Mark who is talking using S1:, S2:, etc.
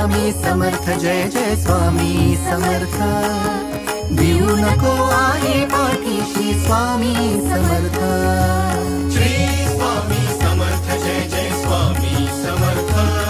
S1: स्वामी समर्थ जय जय स्वामी समर्थ भिवू नको आहे पाठीशी स्वामी समर्थ
S2: श्री स्वामी समर्थ जय जय स्वामी समर्थ